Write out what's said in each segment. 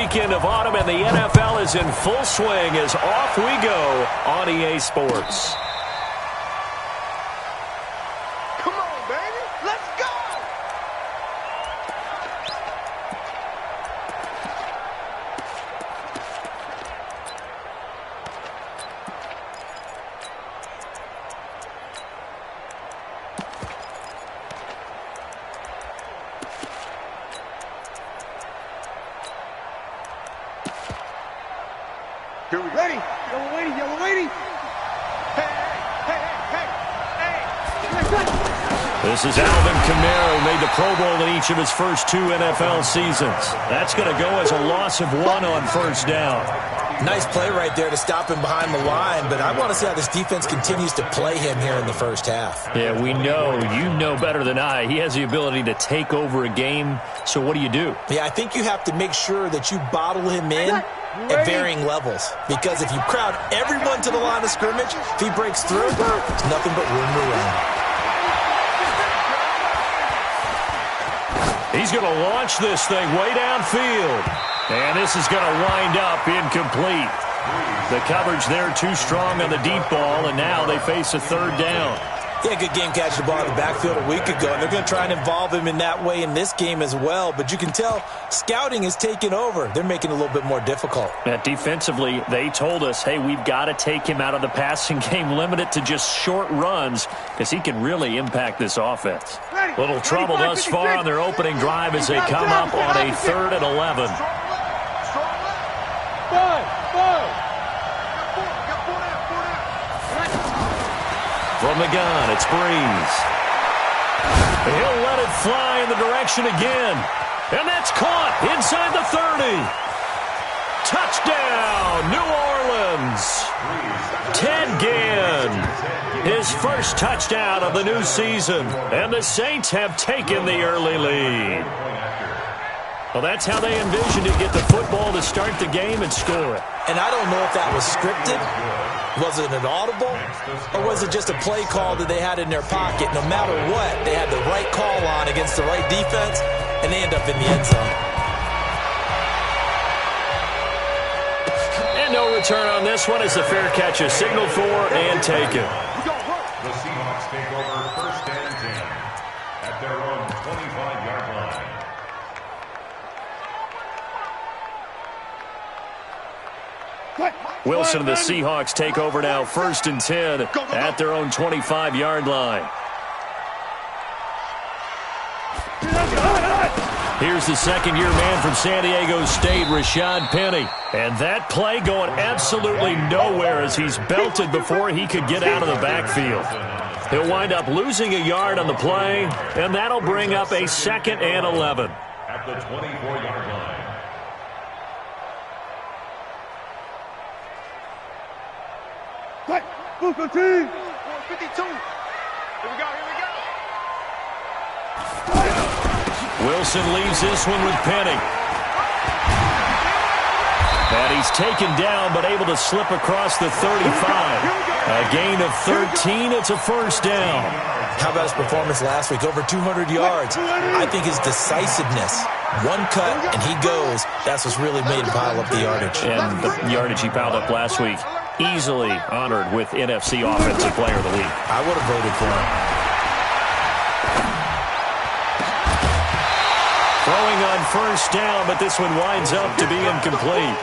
weekend of autumn, and the NFL is in full swing as off we go on EA Sports. Come on, baby. Let's go! Here we go. Ready. Yellow lady, yellow lady. Hey, hey, hey, hey, hey. This is Alvin Kamara, who made the Pro Bowl in each of his first 2 NFL seasons. That's going to go as a loss of 1 on first down. Nice play right there to stop him behind the line, but I want to see how this defense continues to play him here in the first half. Yeah, we know. You know better than I. He has the ability to take over a game, so what do you do? Yeah, I think you have to make sure that you bottle him in at varying levels, because if you crowd everyone to the line of scrimmage, if he breaks through, there's nothing but room to run. He's going to launch this thing way downfield. And this is going to wind up incomplete. The coverage there too strong on the deep ball, and now they face a third down. Yeah, good game catching the ball in the backfield a week ago, and they're going to try and involve him in that way in this game as well. But you can tell scouting is taking over. They're making it a little bit more difficult. Defensively, they told us, hey, we've got to take him out of the passing game, limit it to just short runs, because he can really impact this offense. Little trouble thus far on their opening drive as they come up on a 3rd and 11. From the gun, it's Breeze. He'll let it fly in the direction again. And that's caught inside the 30. Touchdown, New Orleans. Ted Ginn, his first touchdown of the new season. And the Saints have taken the early lead. Well, that's how they envisioned it, get the football to start the game and score it. And I don't know if that was scripted. Was it an audible? Or was it just a play call that they had in their pocket? No matter what, they had the right call on against the right defense, and they end up in the end zone. And no return on this one as the fair catch is signaled for and taken. The Seahawks take over 1st and 10 at their own 25-yard line. Wilson and the Seahawks take over now, 1st and 10 at their own 25-yard line. Here's the second-year man from San Diego State, Rashad Penny. And that play going absolutely nowhere as he's belted before he could get out of the backfield. He'll wind up losing a yard on the play, and that'll bring up a 2nd and 11. At the 24-yard line. Booker team. 52. Here we go, here we go. Wilson leaves this one with Penny. And he's taken down but able to slip across the 35. A gain of 13. It's a 1st down. How about his performance last week? Over 200 yards. I think his decisiveness. One cut and he goes. That's what's really made him pile up the yardage. And the yardage he piled up last week, easily honored with NFC Offensive Player of the Week. I would have voted for him. Throwing on 1st down, but this one winds up to be incomplete.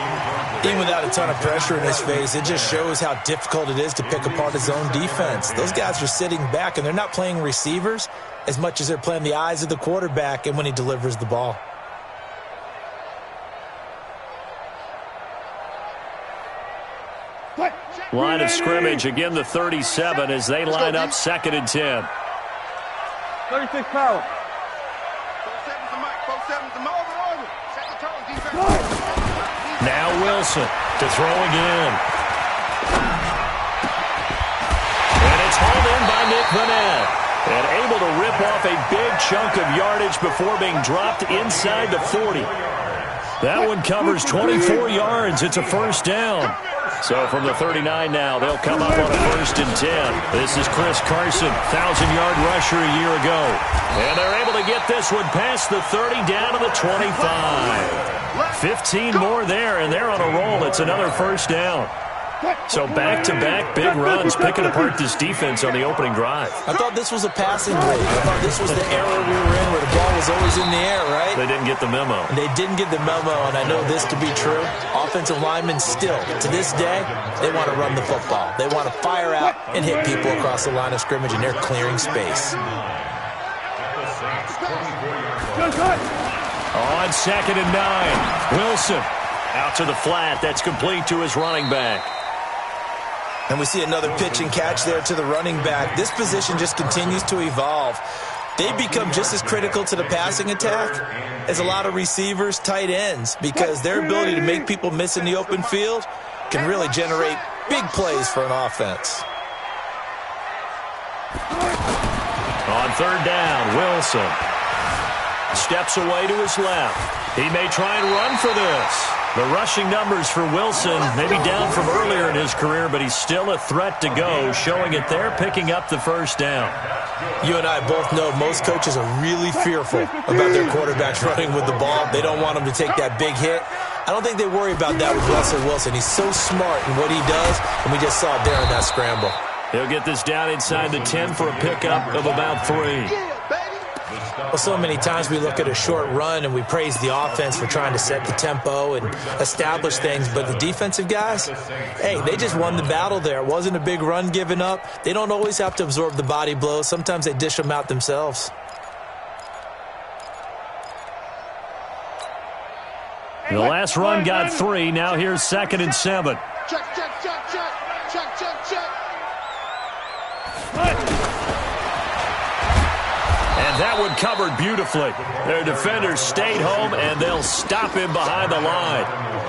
Even without a ton of pressure in his face, it just shows how difficult it is to pick apart his own defense. Those guys are sitting back, and they're not playing receivers as much as they're playing the eyes of the quarterback and when he delivers the ball. Line of scrimmage, again the 37 as they line up 2nd and 10. 36 power. Now Wilson to throw again. And it's hauled in by Nick Vanette. And able to rip off a big chunk of yardage before being dropped inside the 40. That one covers 24 yards. It's a 1st down. So from the 39 now, they'll come up on a 1st and 10. This is Chris Carson, 1,000-yard rusher a year ago. And they're able to get this one past the 30 down to the 25. 15 more there, and they're on a roll. It's another 1st down. So back-to-back big runs, picking apart this defense on the opening drive. I thought this was a passing league. I thought this was the era we were in where the ball was always in the air, right? They didn't get the memo. They didn't get the memo, and I know this to be true. Offensive linemen still, to this day, they want to run the football. They want to fire out and hit people across the line of scrimmage, and they're clearing space. On 2nd and 9, Wilson out to the flat. That's complete to his running back. And we see another pitch and catch there to the running back. This position just continues to evolve. They become just as critical to the passing attack as a lot of receivers, tight ends, because their ability to make people miss in the open field can really generate big plays for an offense. On 3rd down, Wilson steps away to his left. He may try and run for this. The rushing numbers for Wilson maybe down from earlier in his career, but he's still a threat to go, showing it there, picking up the 1st down. You and I both know most coaches are really fearful about their quarterbacks running with the ball. They don't want them to take that big hit. I don't think they worry about that with Russell Wilson. He's so smart in what he does, and we just saw it there in that scramble. He'll get this down inside the 10 for a pickup of about 3. Well, so many times we look at a short run and we praise the offense for trying to set the tempo and establish things, but the defensive guys, hey, they just won the battle there. It wasn't a big run given up. They don't always have to absorb the body blows. Sometimes they dish them out themselves. The last run got 3. Now here's 2nd and 7. Check, check, check, check. Check, check, check. And that one covered beautifully. Their defenders stayed home, and they'll stop him behind the line.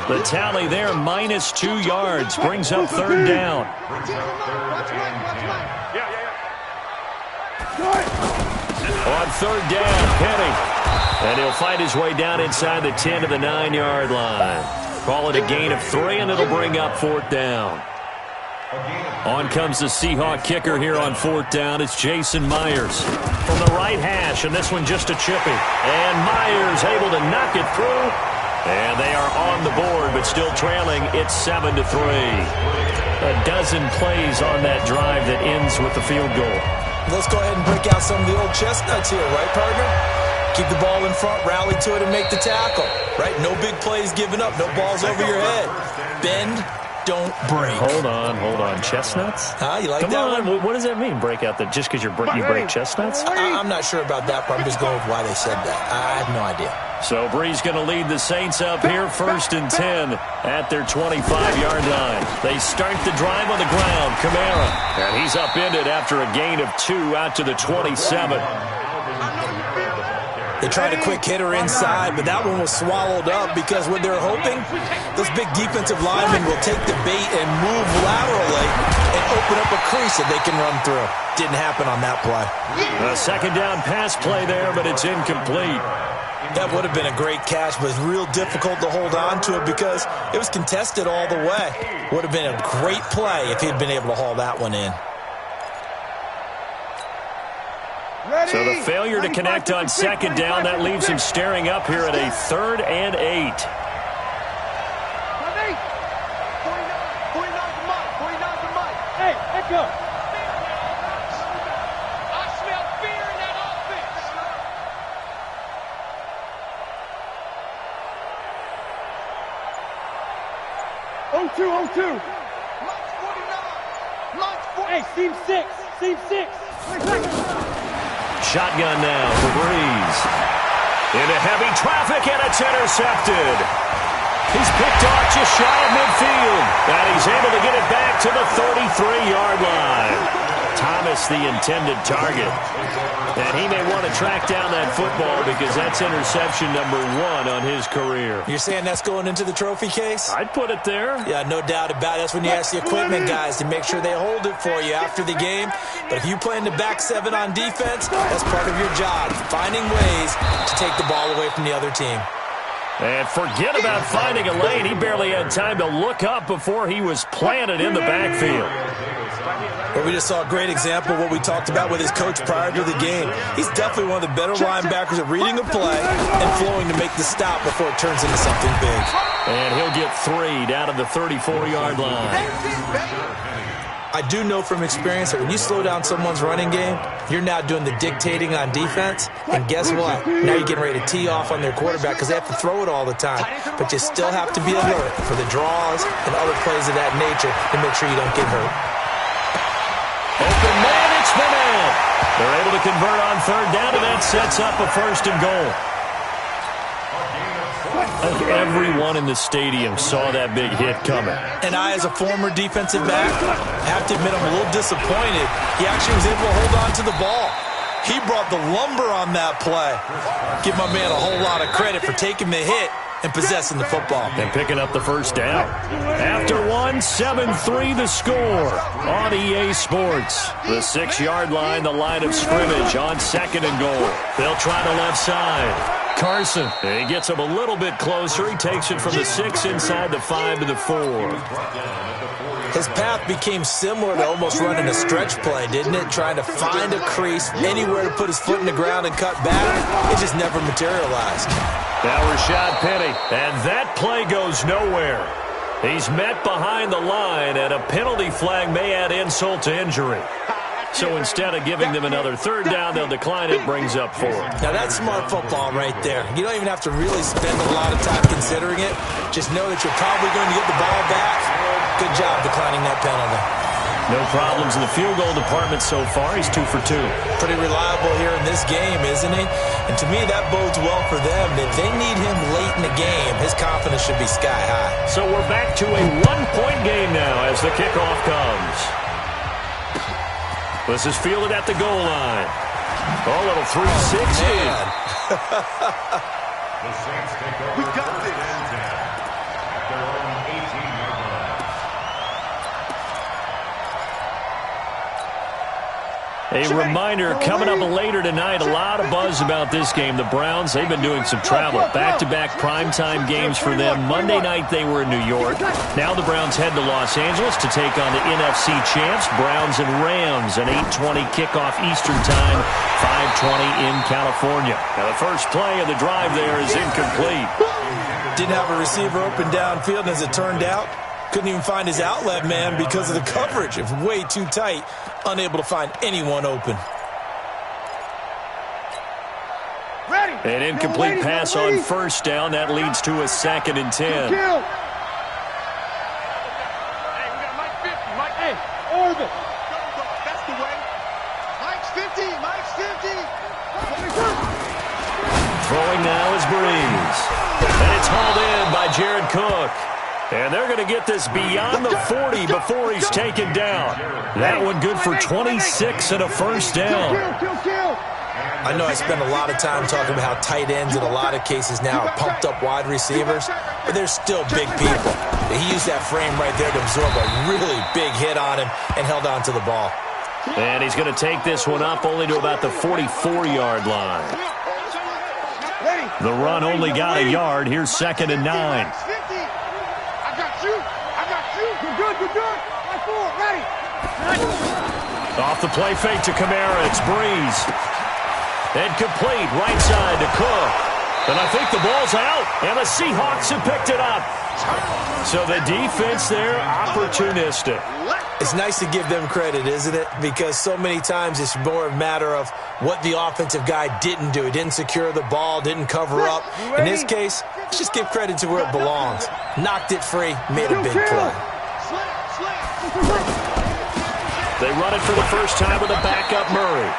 The tally there, minus 2 yards, brings up 3rd down. On 3rd down, Penny. And he'll fight his way down inside the 10 to the 9-yard line. Call it a gain of 3, and it'll bring up 4th down. On comes the Seahawk kicker here on 4th down. It's Jason Myers from the right hash, and this one just a chippy. And Myers able to knock it through. And they are on the board, but still trailing. It's 7-3. A dozen plays on that drive that ends with the field goal. Let's go ahead and break out some of the old chestnuts here, right, partner? Keep the ball in front, rally to it, and make the tackle, right? No big plays given up, no balls over your head. Bend, don't break. Hold on. Chestnuts? Huh? You like Come that on. one? What does that mean, break out? That just because you break chestnuts? I'm not sure about that part. I'm just going with why they said that. I have no idea. So Bree's going to lead the Saints up here, 1st and 10 at their 25-yard line. They start the drive on the ground. Kamara. And he's upended after a gain of 2 out to the 27. They tried a quick hitter inside, but that one was swallowed up because what they're hoping, those big defensive linemen will take the bait and move laterally and open up a crease that they can run through. Didn't happen on that play. A 2nd down pass play there, but it's incomplete. That would have been a great catch, but it's real difficult to hold on to it because it was contested all the way. Would have been a great play if he'd been able to haul that one in. So the failure to connect on 2nd down, that leaves him staring up here at a 3rd and 8. 49 to Mike. Hey, echo. I smell fear in that offense. 0-2. Mike's 49. Mike's 49. Hey, seam 6. Shotgun now for Breeze. Into heavy traffic, and it's intercepted. He's picked off just shy of midfield, and he's able to get it back to the 33-yard line. Thomas, the intended target. And he may want to track down that football because that's interception number 1 on his career. You're saying that's going into the trophy case? I'd put it there. Yeah, no doubt about it. That's when you ask the equipment guys to make sure they hold it for you after the game. But if you play in the back 7 on defense, that's part of your job, finding ways to take the ball away from the other team. And forget about finding a lane. He barely had time to look up before he was planted in the backfield. Well, we just saw a great example of what we talked about with his coach prior to the game. He's definitely one of the better linebackers at reading a play and flowing to make the stop before it turns into something big. And he'll get 3 down to the 34-yard line. I do know from experience that when you slow down someone's running game, you're now doing the dictating on defense. And guess what? Now you're getting ready to tee off on their quarterback because they have to throw it all the time. But you still have to be alert for the draws and other plays of that nature to make sure you don't get hurt. Open man, it's been in. They're able to convert on 3rd down, and that sets up a 1st and goal. I think everyone in the stadium saw that big hit coming. And I, as a former defensive back, have to admit I'm a little disappointed. He actually was able to hold on to the ball. He brought the lumber on that play. Give my man a whole lot of credit for taking the hit and possessing the football. And picking up the 1st down. After 1, 7-3 the score on EA Sports. The 6-yard line, the line of scrimmage on 2nd and goal. They'll try the left side. Carson, he gets him a little bit closer. He takes it from the 6 inside the 5 to the 4. His path became similar to almost running a stretch play, didn't it? Trying to find a crease, anywhere to put his foot in the ground and cut back. It just never materialized. Now Rashad Penny, and that play goes nowhere. He's met behind the line, and a penalty flag may add insult to injury. So instead of giving them another 3rd down, they'll decline it, brings up 4. Now that's smart football right there. You don't even have to really spend a lot of time considering it. Just know that you're probably going to get the ball back. Good job declining that penalty. No problems in the field goal department so far. He's 2 for 2. Pretty reliable here in this game, isn't he? And to me, that bodes well for them. If they need him late in the game, his confidence should be sky high. So we're back to a 1-point game now as the kickoff comes. This is fielded at the goal line. Oh, little 360. We got this. A reminder, coming up later tonight, a lot of buzz about this game. The Browns, they've been doing some travel. Back-to-back primetime games for them. Monday night, they were in New York. Now the Browns head to Los Angeles to take on the NFC champs, Browns and Rams, an 8:20 kickoff Eastern time, 5:20 in California. Now the first play of the drive there is incomplete. Didn't have a receiver open downfield, and as it turned out, couldn't even find his outlet man because of the coverage. It was way too tight, unable to find anyone open. An incomplete pass on 1st down. That leads to a 2nd and 10. Hey, we got Mike 50. Mike, hey, orbit. That's the way. Mike's 50. Mike's 50. Throwing now is Breeze. And it's hauled in by Jared Cook. And they're going to get this beyond the 40 before he's taken down. That one good for 26 and a 1st down. I know I spend a lot of time talking about how tight ends in a lot of cases now are pumped up wide receivers, but they're still big people. He used that frame right there to absorb a really big hit on him and held on to the ball. And he's going to take this one up only to about the 44-yard line. The run only got a yard. Here's 2nd and 9. Good. Ready. Off the play fake to Kamara. It's Breeze. And complete right side to Cook. And I think the ball's out. And the Seahawks have picked it up. So the defense there, opportunistic. It's nice to give them credit, isn't it? Because so many times it's more a matter of what the offensive guy didn't do. He didn't secure the ball, didn't cover up. In this case, let's just give credit to where it belongs. Knocked it free, made a big play. They run it for the first time with a backup Murray.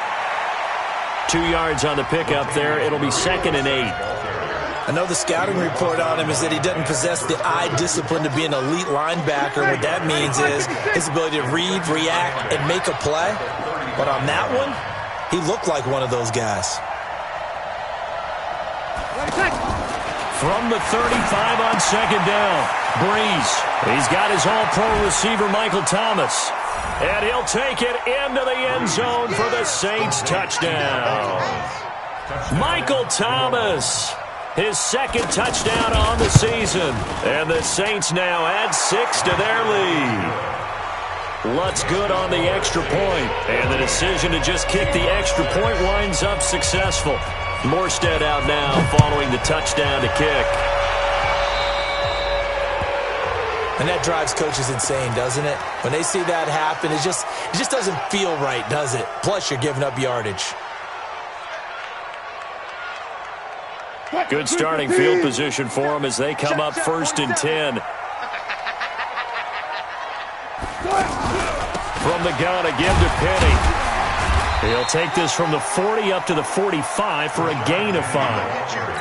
2 yards on the pickup there. It'll be 2nd and 8. I know the scouting report on him is that he doesn't possess the eye discipline to be an elite linebacker. What that means is his ability to read, react, and make a play. But on that one, he looked like one of those guys. From the 35 on 2nd down, Breeze. He's got his all-pro receiver, Michael Thomas. And he'll take it into the end zone for the Saints touchdown. Michael Thomas. His second touchdown on the season. And the Saints now add 6 to their lead. Lutz good on the extra point. And the decision to just kick the extra point winds up successful. Morstead out now following the touchdown to kick. And that drives coaches insane, doesn't it? When they see that happen, it just doesn't feel right, does it? Plus, you're giving up yardage. Good starting field position for them as they come up 1st and 10. From the gun again to Penny. He'll take this from the 40 up to the 45 for a gain of 5.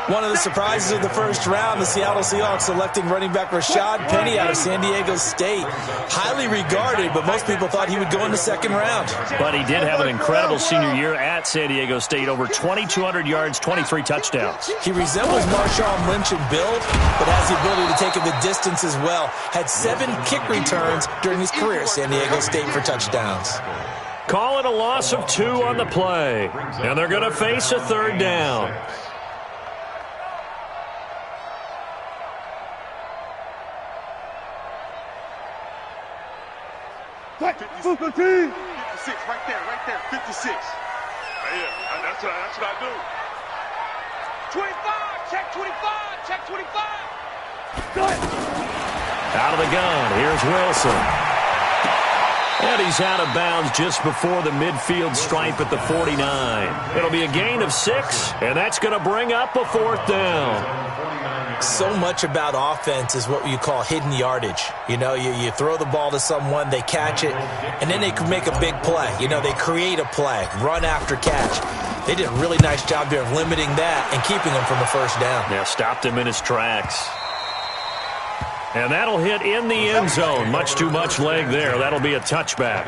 One of the surprises of the first round, the Seattle Seahawks selecting running back Rashad Penny out of San Diego State. Highly regarded, but most people thought he would go in the second round. But he did have an incredible senior year at San Diego State. Over 2,200 yards, 23 touchdowns. He resembles Marshawn Lynch in build, but has the ability to take it the distance as well. Had 7 kick returns during his career at San Diego State for touchdowns. Call it a loss of 2 on the play. And they're going to face a 3rd down. What? 56, right there, 56. Yeah, that's what I do. 25, check 25. Out of the gun, here's Wilson. And he's out of bounds just before the midfield stripe at the 49. It'll be a gain of 6, and that's going to bring up a 4th down. So much about offense is what you call hidden yardage. You know, you throw the ball to someone, they catch it, and then they can make a big play. You know, they create a play, run after catch. They did a really nice job there of limiting that and keeping him from the 1st down. Yeah, stopped him in his tracks. And that'll hit in the end zone. Much too much leg there. That'll be a touchback.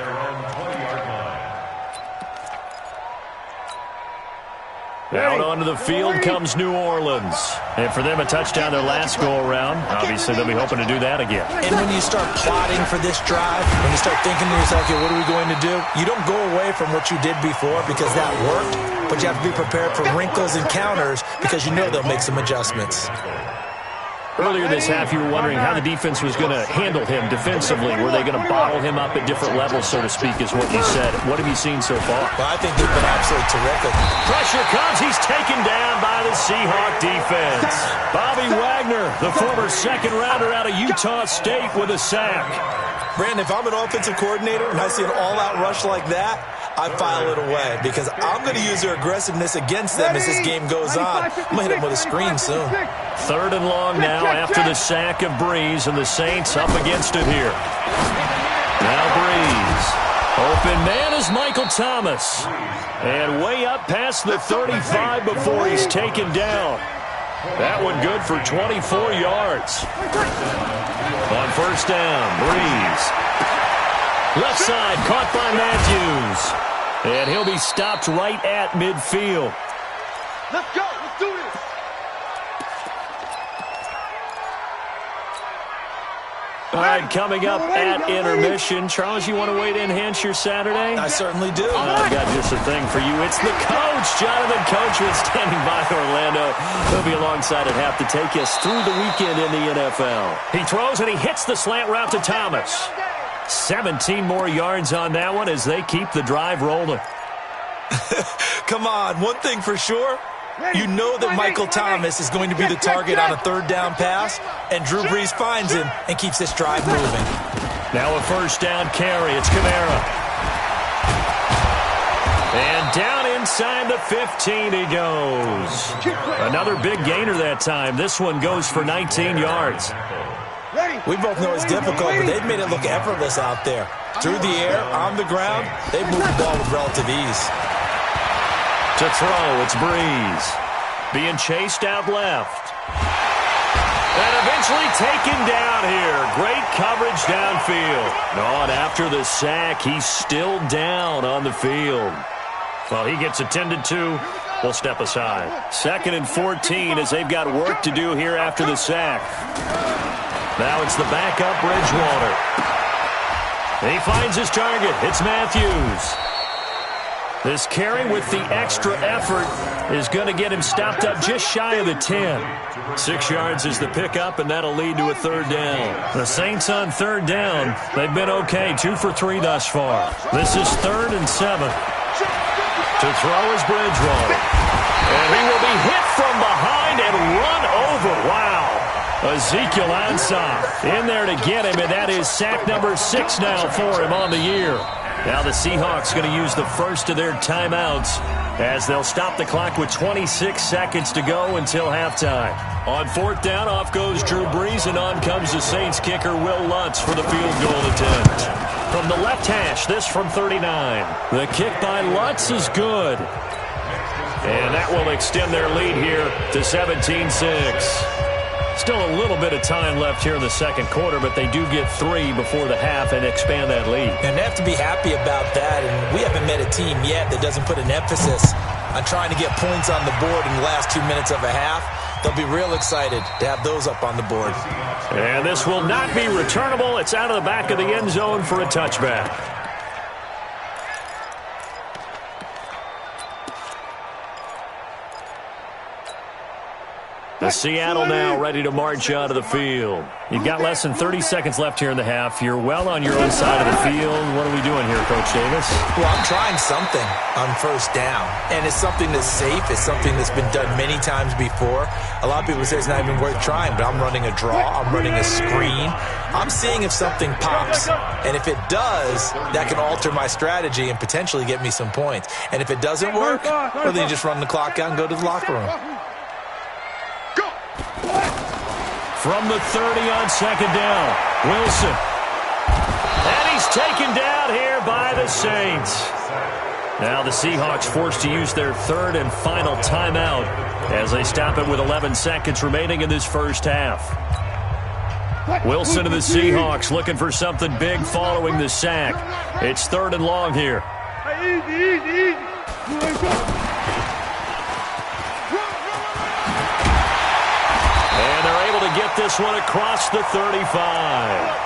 Out onto the field comes New Orleans. And for them, a touchdown their last go-around. Obviously, they'll be hoping to do that again. And when you start plotting for this drive, when you start thinking to yourself, okay, what are we going to do? You don't go away from what you did before because that worked, but you have to be prepared for wrinkles and counters because you know they'll make some adjustments. Earlier this half, you were wondering how the defense was going to handle him defensively. Were they going to bottle him up at different levels, so to speak, is what you said. What have you seen so far? Well, I think they've been absolutely terrific. Pressure comes. He's taken down by the Seahawk defense. Bobby Wagner, the former second-rounder out of Utah State, with a sack. Brandon, if I'm an offensive coordinator and I see an all-out rush like that, I file it away because I'm going to use their aggressiveness against them as this game goes on. I'm going to hit them with a screen soon. 3rd and long now after the sack of Breeze, and the Saints up against it here. Now Breeze. Open man is Michael Thomas. And way up past the 35 before he's taken down. That one good for 24 yards. On 1st down, Breeze. Left side, caught by Matthews. And he'll be stopped right at midfield. Let's go. Let's do this. All right, coming up at intermission. Charles, you want to wait to enhance your Saturday? I certainly do. I've got just a thing for you. It's the coach, Jonathan Coachman, standing by Orlando. He'll be alongside at half to take us through the weekend in the NFL. He throws and he hits the slant route to Thomas. 17 more yards on that one as they keep the drive rolling. Come on, one thing for sure. You know that Michael Thomas is going to be the target on a 3rd down pass, and Drew Brees finds him and keeps this drive moving. Now a 1st down carry. It's Kamara. And down inside the 15 he goes. Another big gainer that time. This one goes for 19 yards. We both know it's difficult, but they've made it look effortless out there. Through the air, on the ground, they've moved the ball with relative ease. To throw, it's Breeze. Being chased out left. And eventually taken down here. Great coverage downfield. No, and after the sack, he's still down on the field. Well, he gets attended to. We'll step aside. 2nd and 14 as they've got work to do here after the sack. Now it's the backup Bridgewater. He finds his target. It's Matthews. This carry with the extra effort is going to get him stopped up just shy of the 10. 6 yards is the pickup, and that'll lead to a third down. The Saints on third down, they've been okay, 2 for 3 thus far. This is 3rd and 7. To throw is Bridgewater. And he will be hit from behind and run over. Wow. Ezekiel Ansah in there to get him, and that is sack number 6 now for him on the year. Now the Seahawks going to use the first of their timeouts as they'll stop the clock with 26 seconds to go until halftime. On 4th down, off goes Drew Brees, and on comes the Saints kicker Will Lutz for the field goal attempt. From the left hash, this from 39. The kick by Lutz is good. And that will extend their lead here to 17-6. Still a little bit of time left here in the second quarter, but they do get 3 before the half and expand that lead. And they have to be happy about that, and we haven't met a team yet that doesn't put an emphasis on trying to get points on the board in the last 2 minutes of a half. They'll be real excited to have those up on the board. And this will not be returnable. It's out of the back of the end zone for a touchback. The Seattle now ready to march out of the field. You've got less than 30 seconds left here in the half. You're well on your own side of the field. What are we doing here, Coach Davis? Well, I'm trying something on first down, and it's something that's safe. It's something that's been done many times before. A lot of people say it's not even worth trying, but I'm running a draw. I'm running a screen. I'm seeing if something pops, and if it does, that can alter my strategy and potentially get me some points. And if it doesn't work, well, then you just run the clock out and go to the locker room. From the 30 on second down, Wilson. And he's taken down here by the Saints. Now the Seahawks forced to use their 3rd and final timeout as they stop it with 11 seconds remaining in this first half. Wilson and the Seahawks looking for something big following the sack. It's 3rd and long here. Easy. And they're able to get this one across the 35.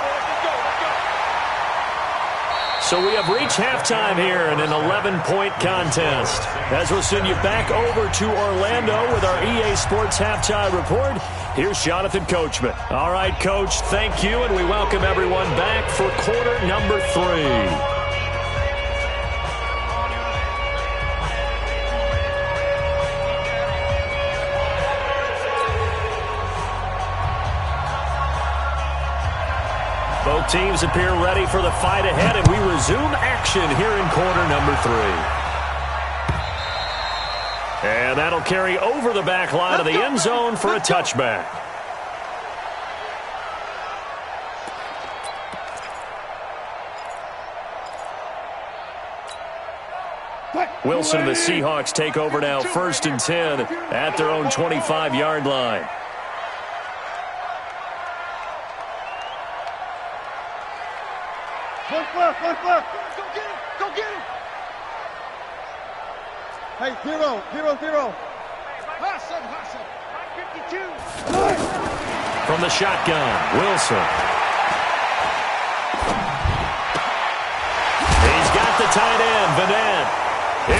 So we have reached halftime here in an 11-point contest. As we'll send you back over to Orlando with our EA Sports Halftime Report, here's Jonathan Coachman. All right, Coach, thank you, and we welcome everyone back for quarter number 3. Both teams appear ready for the fight ahead, and we resume action here in quarter number 3. And that'll carry over the back line of the end zone for a touchback. Wilson and the Seahawks take over now, 1st and 10 at their own 25-yard line. Left. Go get him. Hey, 0. Hustle. 52. From the shotgun, Wilson. He's got the tight end, Vanette.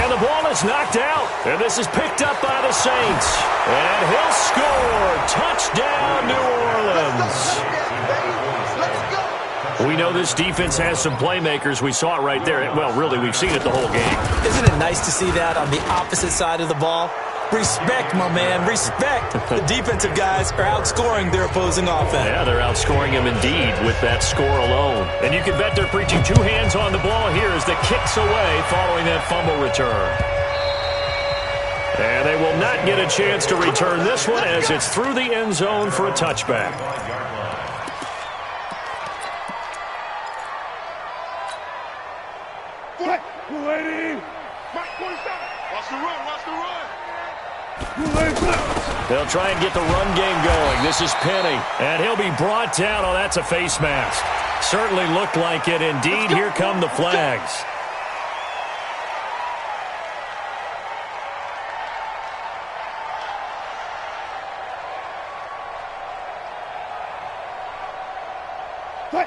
And the ball is knocked out. And this is picked up by the Saints. And he'll score. Touchdown, New Orleans. We know this defense has some playmakers. We saw it right there. Well, really, we've seen it the whole game. Isn't it nice to see that on the opposite side of the ball? Respect, my man, respect. The defensive guys are outscoring their opposing offense. Yeah, they're outscoring them indeed with that score alone. And you can bet they're preaching 2 hands on the ball here as the kick's away following that fumble return. And they will not get a chance to return this one as it's through the end zone for a touchback. They'll try and get the run game going. This is Penny, and he'll be brought down. Oh, that's a face mask. Certainly looked like it. Indeed, here come the flags.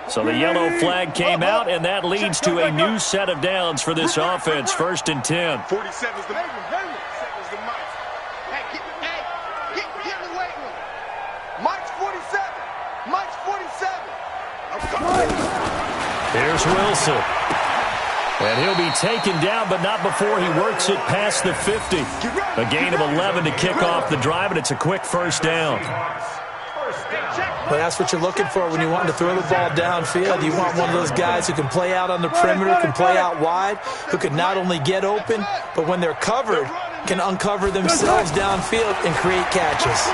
So the yellow flag came out, and that leads to a new set of downs for this offense. 1st and 10. 47's the mic. Hey, get in the weight room. Mike's 47. Mike's 47. I'm coming. Here's Wilson. And he'll be taken down, but not before he works it past the 50. A gain of 11 to kick off the drive, and it's a quick 1st down. Well, that's what you're looking for when you want to throw the ball downfield. You want one of those guys who can play out on the perimeter, can play out wide, who can not only get open, but when they're covered, can uncover themselves downfield and create catches.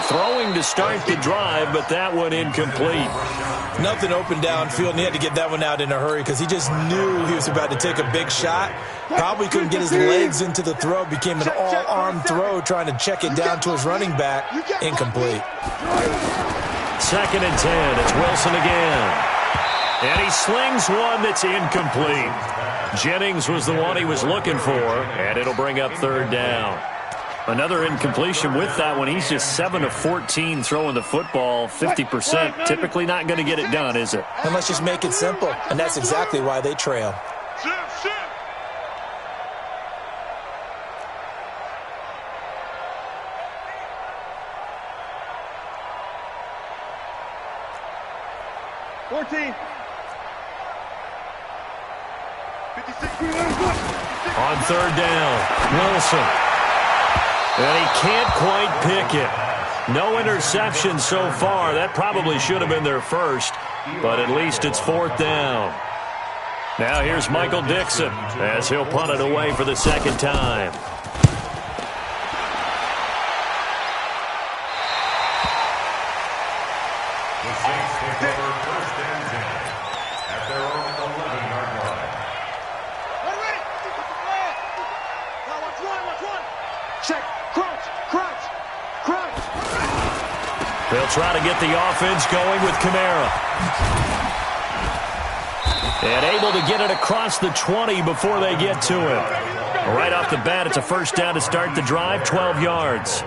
Throwing to start the drive, but that one incomplete. Nothing open downfield, and he had to get that one out in a hurry because he just knew he was about to take a big shot. Probably couldn't get his legs into the throw. Became an all-arm throw trying to check it down to his running back. Incomplete. 2nd and 10. It's Wilson again. And he slings one that's incomplete. Jennings was the one he was looking for, and it'll bring up 3rd down. Another incompletion with that one. He's just 7 of 14 throwing the football, 50%. Typically not going to get it done, is it? And let's just make it simple, and that's exactly why they trail. On 3rd down, Wilson. And he can't quite pick it. No interception so far. That probably should have been their first, but at least it's 4th down. Now here's Michael Dixon as he'll punt it away for the 2nd time. The Saints take over 1st and 10 at their own 11-yard line. Check. Crunch. They'll try to get the offense going with Kamara. And able to get it across the 20 before they get to him. Right off the bat, it's a 1st down to start the drive, 12 yards.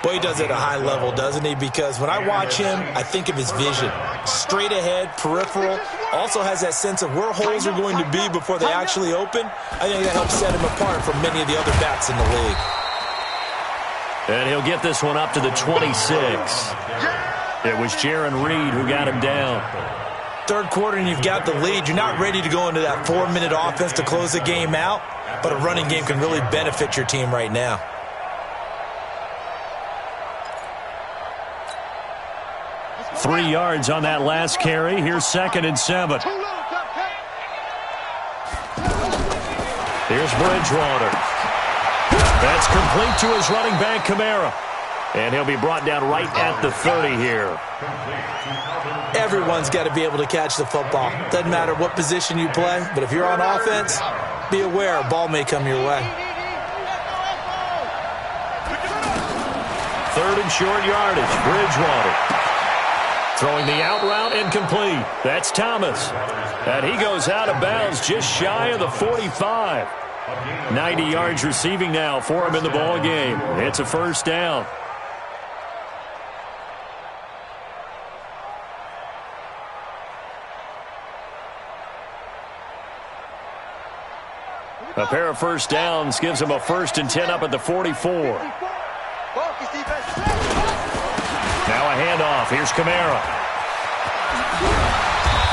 Boy, he does it at a high level, doesn't he? Because when I watch him, I think of his vision. Straight ahead, peripheral. Also has that sense of where holes are going to be before they actually open. I think that helps set him apart from many of the other backs in the league. And he'll get this one up to the 26. It was Jaron Reed who got him down. 3rd quarter and you've got the lead. You're not ready to go into that 4-minute offense to close the game out, but a running game can really benefit your team right now. Three yards on that last carry. Here's 2nd and 7. Here's Bridgewater. That's complete to his running back, Kamara. And he'll be brought down right at the 30 here. Everyone's got to be able to catch the football. Doesn't matter what position you play, but if you're on offense, be aware a ball may come your way. 3rd and short yardage. Bridgewater. Throwing the out route, incomplete. That's Thomas. And he goes out of bounds just shy of the 45. 90 yards receiving now for him in the ball game. It's a 1st down. A pair of 1st downs gives him a 1st and 10 up at the 44. Now a handoff. Here's Kamara.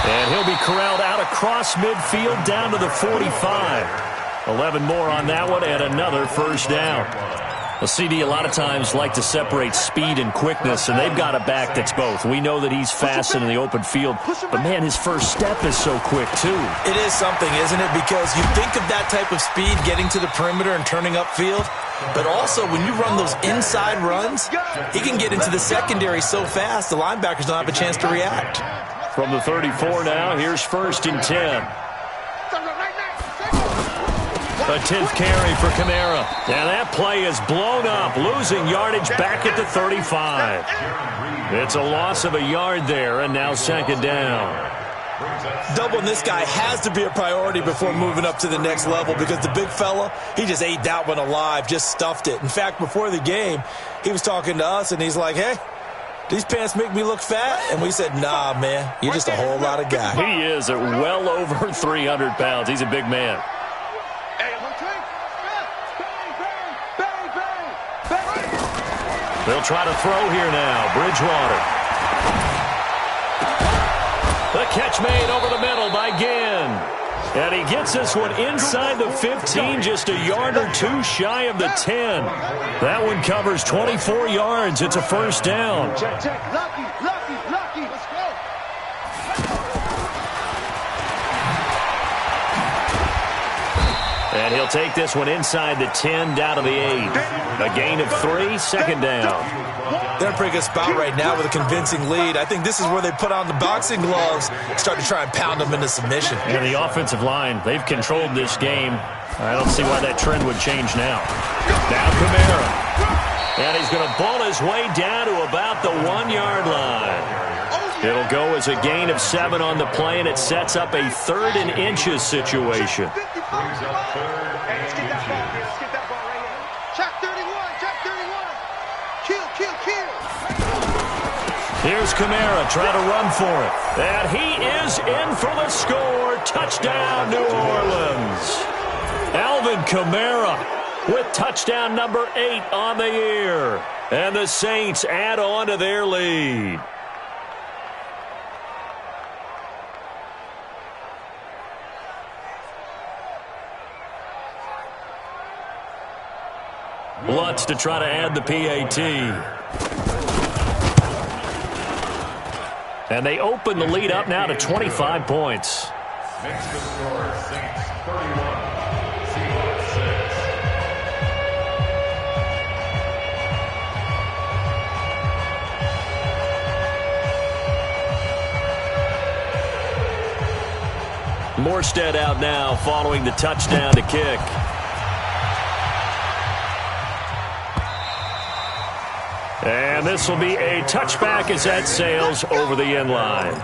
And he'll be corralled out across midfield down to the 45. 11 more on that one and another 1st down. Well, CD a lot of times like to separate speed and quickness, and they've got a back that's both. We know that he's fast in the open field, but, man, his first step is so quick, too. It is something, isn't it? Because you think of that type of speed getting to the perimeter and turning upfield, but also when you run those inside runs, he can get into the secondary so fast the linebackers don't have a chance to react. From the 34 now, here's 1st and 10. A 10th carry for Kamara. And that play is blown up, losing yardage back at the 35. It's a loss of a yard there, and now 2nd down. Doubling this guy has to be a priority before moving up to the next level because the big fella, he just ate that one alive, just stuffed it. In fact, before the game, he was talking to us, and he's like, hey, these pants make me look fat. And we said, nah, man, you're just a whole lot of guy. He is at well over 300 pounds. He's a big man. They'll try to throw here now. Bridgewater. The catch made over the middle by Ginn. And he gets this one inside the 15, just a yard or two shy of the 10. That one covers 24 yards. It's a first down. Check. Lucky. Let's go. And he'll take this one inside the 10, down to the 8. A gain of 3, second down. They're in a pretty good spot right now with a convincing lead. I think this is where they put on the boxing gloves, start to try and pound them into submission. And the offensive line, they've controlled this game. I don't see why that trend would change now. Now Kamara. And he's going to ball his way down to about the 1-yard line. It'll go as a gain of 7 on the play, and it sets up a 3rd and inches situation. Let's get that ball right here. Check 31. Kill. Here's Kamara trying to run for it. And he is in for the score. Touchdown, New Orleans. Alvin Kamara with touchdown number 8 on the year. And the Saints add on to their lead. Lutz to try to add the PAT. And they open the lead up now to 25 points. Makes the score Saints 31, Seahawks 6. Morstead out now following the touchdown to kick. And this will be a touchback as that sails over the end line.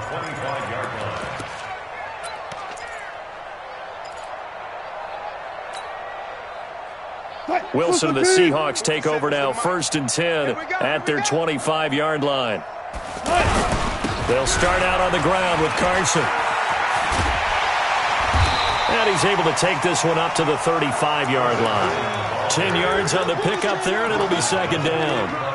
Wilson and the Seahawks take over now, 1st and 10 at their 25-yard line. They'll start out on the ground with Carson. And he's able to take this one up to the 35-yard line. 10 yards on the pickup there, and it'll be 2nd down.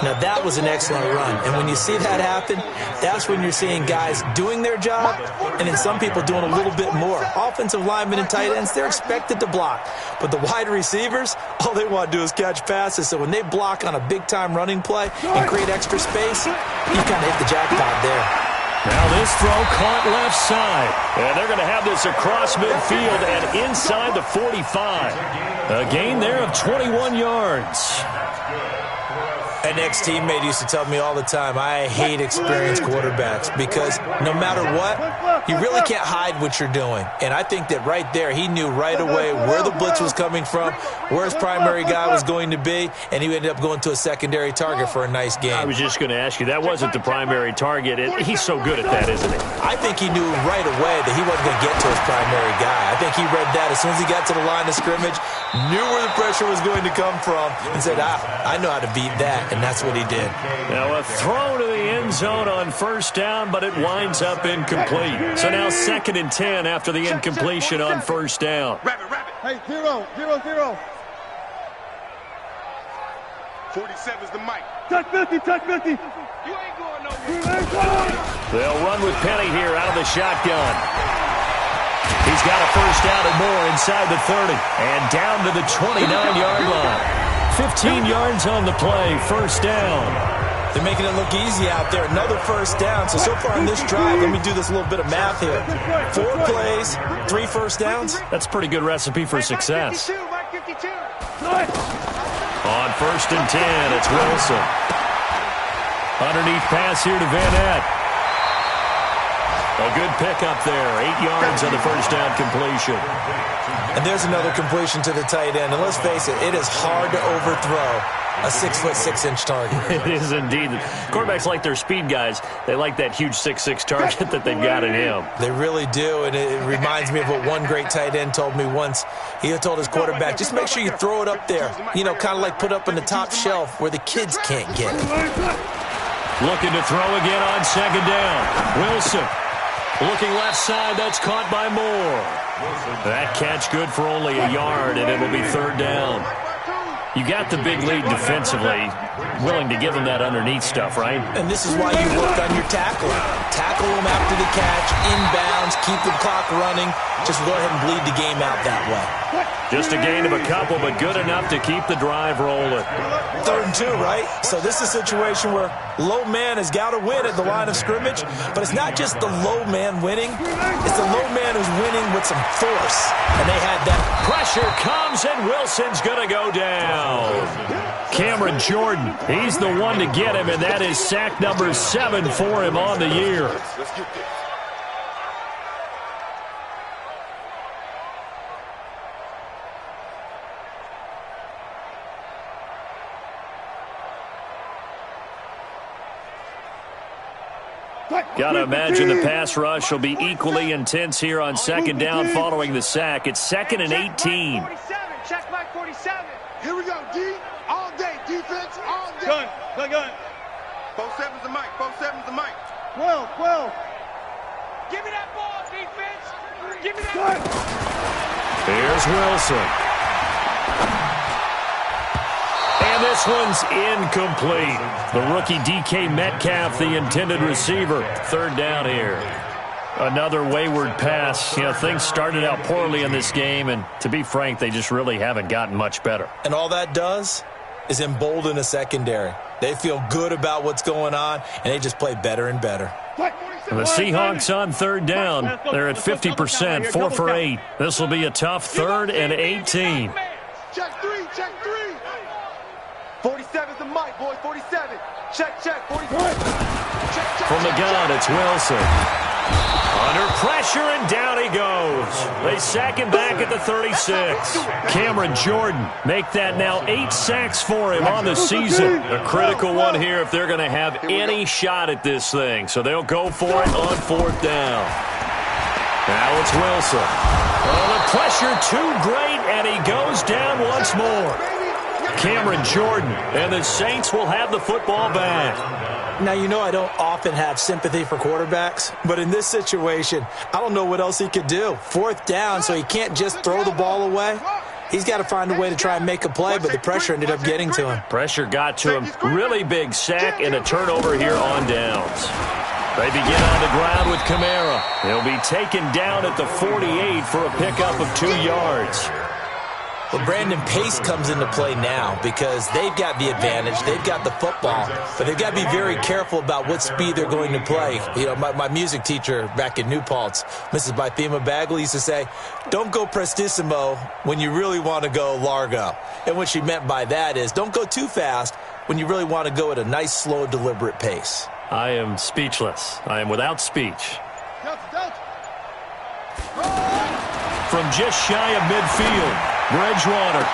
Now, that was an excellent run. And when you see that happen, that's when you're seeing guys doing their job and then some people doing a little bit more. Offensive linemen and tight ends, they're expected to block. But the wide receivers, all they want to do is catch passes. So when they block on a big-time running play and create extra space, you kind of hit the jackpot there. Now this throw caught left side. And they're going to have this across midfield and inside the 45. A gain there of 21 yards. An ex-teammate used to tell me all the time, I hate experienced quarterbacks because no matter what, you really can't hide what you're doing. And I think that right there, he knew right away where the blitz was coming from, where his primary guy was going to be, and he ended up going to a secondary target for a nice game. I was just going to ask you, that wasn't the primary target. He's so good at that, isn't he? I think he knew right away that he wasn't going to get to his primary guy. I think he read that as soon as he got to the line of scrimmage, knew where the pressure was going to come from, and said, I know how to beat that. And that's what he did. Now a throw to the end zone on 1st down, but it winds up incomplete. So now 2nd and 10 after the incompletion on 1st down. Rabbit. Hey, 0. 47's the mic. Touch 50. You ain't going nowhere. They'll run with Penny here out of the shotgun. He's got a 1st down and more inside the 30 and down to the 29-yard line. 15 yards on the play, 1st down. They're making it look easy out there. Another 1st down. So far in this drive, let me do this little bit of math here. 4 plays, 3 1st downs. That's a pretty good recipe for success. 52, Mike 52. On 1st and 10, it's Wilson. Underneath pass here to Van Ness. A good pickup there. 8 yards on the 1st down completion. And there's another completion to the tight end. And let's face it, it is hard to overthrow a 6'6" target. It is indeed. Quarterbacks like their speed guys. They like that huge 6'6" target that they've got in him. They really do. And it reminds me of what one great tight end told me once. He told his quarterback, just make sure you throw it up there. You know, kind of like put up on the top shelf where the kids can't get it. Looking to throw again on second down. Wilson looking left side. That's caught by Moore. That catch good for only a yard, and it'll be third down. You got the big lead defensively. Willing to give them that underneath stuff, right? And this is why you work on your tackling. Tackle them after the catch, inbounds, keep the clock running. Just go ahead and bleed the game out that way. Just a gain of a couple, but good enough to keep the drive rolling. 3rd and 2, right? So this is a situation where low man has got to win at the line of scrimmage, but it's not just the low man winning. It's the low man who's winning with some force, and they had that. Pressure comes, and Wilson's going to go down. Cameron Jordan, he's the one to get him, and that is sack number 7 for him on the year. Got to imagine the pass rush will be equally intense here on second down following the sack. It's 2nd and 18. 47. Check my 47. Here we go, D. All day. Defense, all day. Gun. 47's the mic. 47's the mic. 12. Give me that ball, defense. Give me that ball. Here's Wilson. And this one's incomplete. The rookie DK Metcalf, the intended receiver. 3rd down here. Another wayward pass. You know, things started out poorly in this game, and to be frank, they just really haven't gotten much better. And all that does is embolden a secondary. They feel good about what's going on, and they just play better and better. And the Seahawks on 3rd down. They're at 50%, 4 for 8. This will be a tough 3rd and 18. Check 3. 47's the mic, boys. 47. Check. 47. From the gun, it's Wilson. Under pressure, and down he goes. They sack him back at the 36. Cameron Jordan make that now 8 sacks for him on the season. A critical one here if they're going to have any shot at this thing. So they'll go for it on 4th down. Now it's Wilson. Oh, the pressure too great, and he goes down once more. Cameron Jordan, and the Saints will have the football back. Now, you know I don't often have sympathy for quarterbacks, but in this situation, I don't know what else he could do. 4th down, so he can't just throw the ball away. He's got to find a way to try and make a play, but the pressure ended up getting to him. Pressure got to him. Really big sack and a turnover here on downs. They begin on the ground with Kamara. He'll be taken down at the 48 for a pickup of 2 yards. Well, Brandon Pace comes into play now because they've got the advantage. They've got the football, but they've got to be very careful about what speed they're going to play. You know, my music teacher back in New Paltz, Mrs. Bythema Bagley, used to say, don't go prestissimo when you really want to go largo. And what she meant by that is don't go too fast when you really want to go at a nice, slow, deliberate pace. I am speechless. I am without speech. From just shy of midfield, Bridgewater.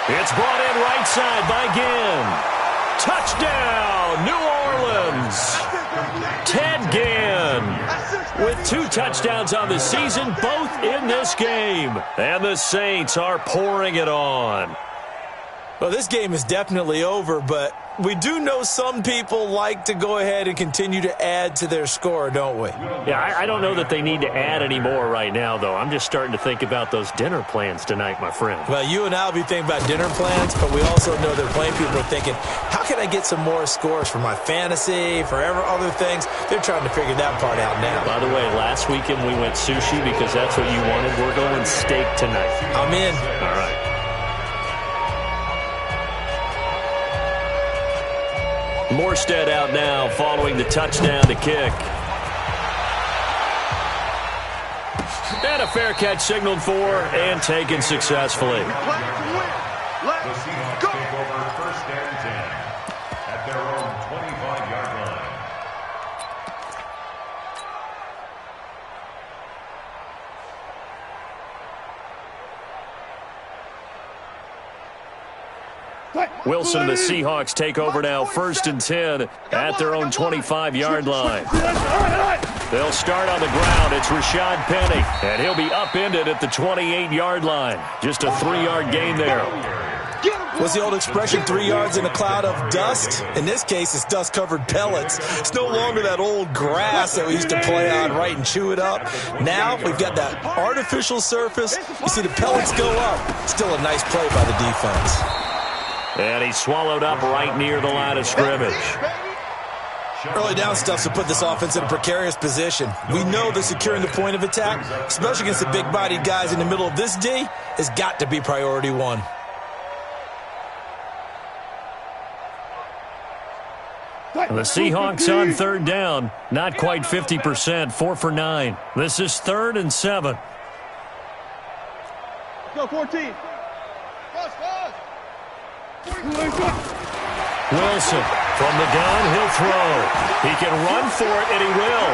It's brought in right side by Ginn. Touchdown, New Orleans. Ted Ginn with 2 touchdowns on the season, both in this game. And the Saints are pouring it on. Well, this game is definitely over, but we do know some people like to go ahead and continue to add to their score, don't we? Yeah, I don't know that they need to add any more right now, though. I'm just starting to think about those dinner plans tonight, my friend. Well, you and I will be thinking about dinner plans, but we also know that plenty of people are thinking, how can I get some more scores for my fantasy, for other things? They're trying to figure that part out now. By the way, last weekend we went sushi because that's what you wanted. We're going steak tonight. I'm in. All right. Morstead out now following the touchdown to kick. And a fair catch signaled for and taken successfully. The Seahawks take over 1st and 10 at their own 25-yard line. Wilson and the Seahawks take over now 1st and 10 at their own 25-yard line. They'll start on the ground. It's Rashad Penny, and he'll be upended at the 28-yard line. Just a 3-yard gain there. Get him, What's the old expression, 3 yards in a cloud of dust? In this case, it's dust-covered pellets. It's no longer that old grass that we used to play on, right, and chew it up. Now we've got that artificial surface. You see the pellets go up. Still a nice play by the defense. And he's swallowed up right near the line of scrimmage. Early down stuff to put this offense in a precarious position. We know that securing the point of attack, especially against the big-bodied guys in the middle of this D, has got to be priority one. The Seahawks on third down. Not quite 50%, 4 for 9. This is 3rd and 7. Go, 14. Wilson from the gun, he'll throw. He can run for it, and he will.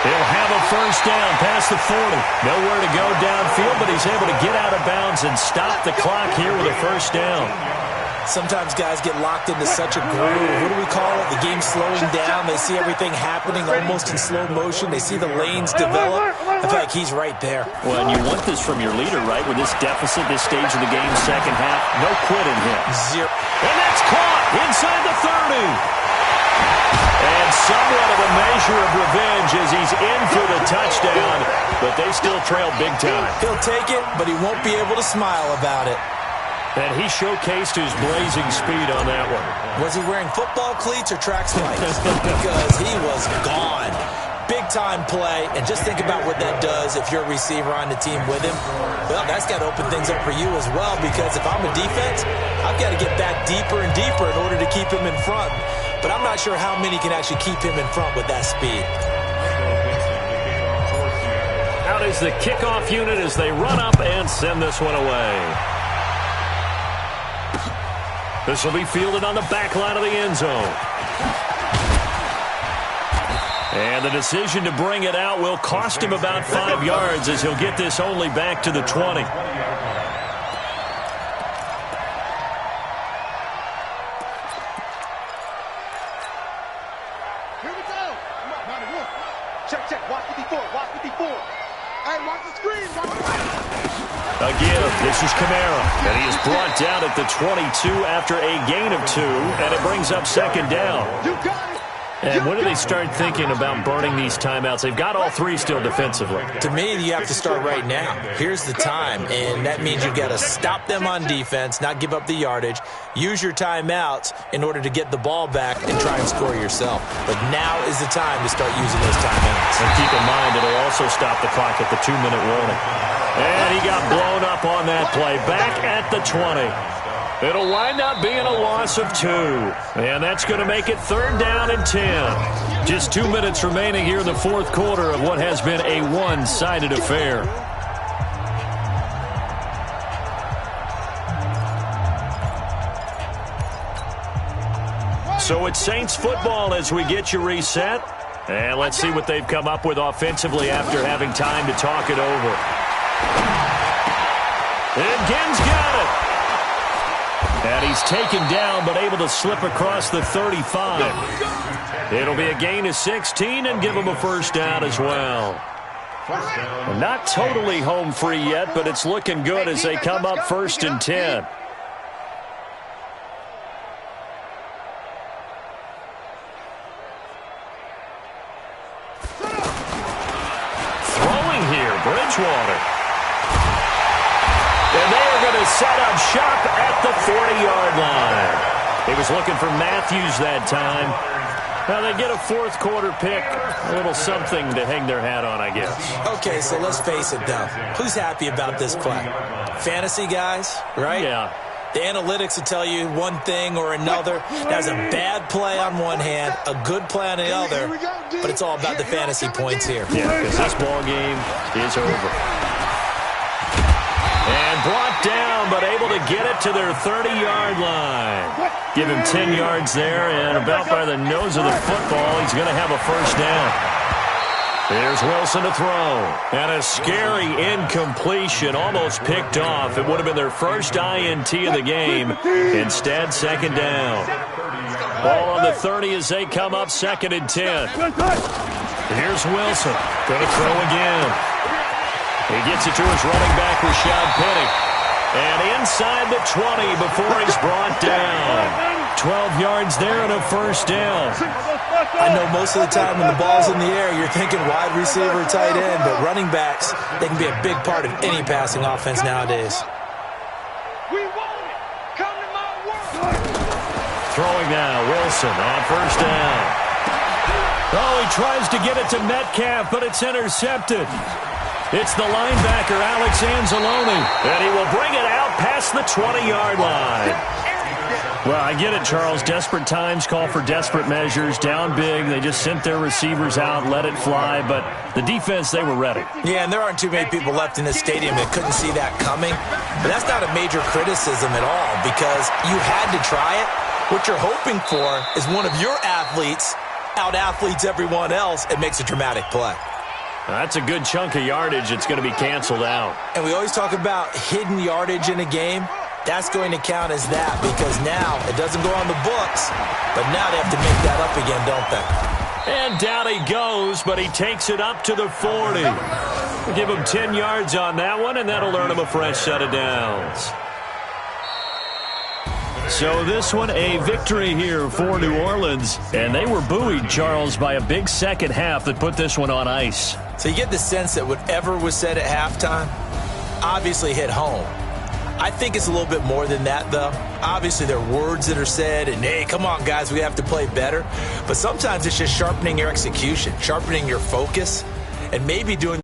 He'll have a first down past the 40. Nowhere to go downfield, but he's able to get out of bounds and stop the clock here with a first down. Sometimes guys get locked into such a groove. What do we call it? The game's slowing down. They see everything happening almost in slow motion. They see the lanes develop. I feel like he's right there. Well, and you want this from your leader, right? With this deficit, this stage of the game, second half, no quitting him. Zero. And that's caught inside the 30. And somewhat of a measure of revenge as he's in for the touchdown, but they still trail big time. He'll take it, but he won't be able to smile about it. And he showcased his blazing speed on that one. Was he wearing football cleats or track spikes? Because he was gone. Big-time play, and just think about what that does if you're a receiver on the team with him. Well, that's got to open things up for you as well, because if I'm a defense, I've got to get back deeper and deeper in order to keep him in front. But I'm not sure how many can actually keep him in front with that speed. Out is the kickoff unit as they run up and send this one away. This will be fielded on the back line of the end zone. And the decision to bring it out will cost him about 5 yards as he'll get this only back to the 20. Here we go. Check. Watch 54. Hey, watch the screen. Again, this is Kamara, and he is brought down at the 22 after a gain of 2, and it brings up second down. You got it. And when do they start thinking about burning these timeouts? They've got all 3 still defensively. To me, you have to start right now. Here's the time, and that means you've got to stop them on defense, not give up the yardage, use your timeouts in order to get the ball back and try and score yourself. But now is the time to start using those timeouts. And keep in mind, it'll also stop the clock at the 2-minute warning. And he got blown up on that play. Back at the 20. It'll wind up being a loss of 2. And that's going to make it 3rd down and 10. Just 2 minutes remaining here in the 4th quarter of what has been a one-sided affair. So it's Saints football as we get you reset. And let's see what they've come up with offensively after having time to talk it over. And Ginn's got it. And he's taken down, but able to slip across the 35. It'll be a gain of 16 and give him a first down as well. Not totally home free yet, but it's looking good as they come up 1st and 10. Throwing here, Bridgewater. And they are going to set up shop at the 40-yard line. He was looking for Matthews that time. Now they get a 4th quarter pick. A little something to hang their hat on, I guess. Okay, so let's face it, though. Who's happy about this play? Fantasy guys, right? Yeah. The analytics will tell you one thing or another. That's a bad play on one hand, a good play on the other, but it's all about the fantasy points here. Yeah, because this ball game is over. And brought down, but able to get it to their 30-yard line. Give him 10 yards there, and about by the nose of the football, he's going to have a first down. Here's Wilson to throw. And a scary incompletion, almost picked off. It would have been their first INT of the game. Instead, second down. Ball on the 30 as they come up 2nd and 10. Here's Wilson. Going to throw again. He gets it to his running back, Rashad Penny. And inside the 20 before he's brought down. 12 yards there and a first down. I know most of the time when the ball's in the air, you're thinking wide receiver, tight end, but running backs, they can be a big part of any passing offense nowadays. We want it. Come to my world. Throwing now, Wilson on first down. Oh, he tries to get it to Metcalf, but it's intercepted. It's the linebacker, Alex Anzalone, and he will bring it out past the 20-yard line. Well, I get it, Charles. Desperate times call for desperate measures. Down big, they just sent their receivers out, let it fly, but the defense, they were ready. Yeah, and there aren't too many people left in this stadium that couldn't see that coming. But that's not a major criticism at all because you had to try it. What you're hoping for is one of your athletes out-athletes everyone else and makes a dramatic play. That's a good chunk of yardage. It's going to be canceled out. And we always talk about hidden yardage in a game. That's going to count as that because now it doesn't go on the books, but now they have to make that up again, don't they? And down he goes, but he takes it up to the 40. We'll give him 10 yards on that one, and that'll earn him a fresh set of downs. So this one, a victory here for New Orleans. And they were buoyed, Charles, by a big second half that put this one on ice. So you get the sense that whatever was said at halftime obviously hit home. I think it's a little bit more than that, though. Obviously, there are words that are said, and, hey, come on, guys, we have to play better. But sometimes it's just sharpening your execution, sharpening your focus, and maybe doing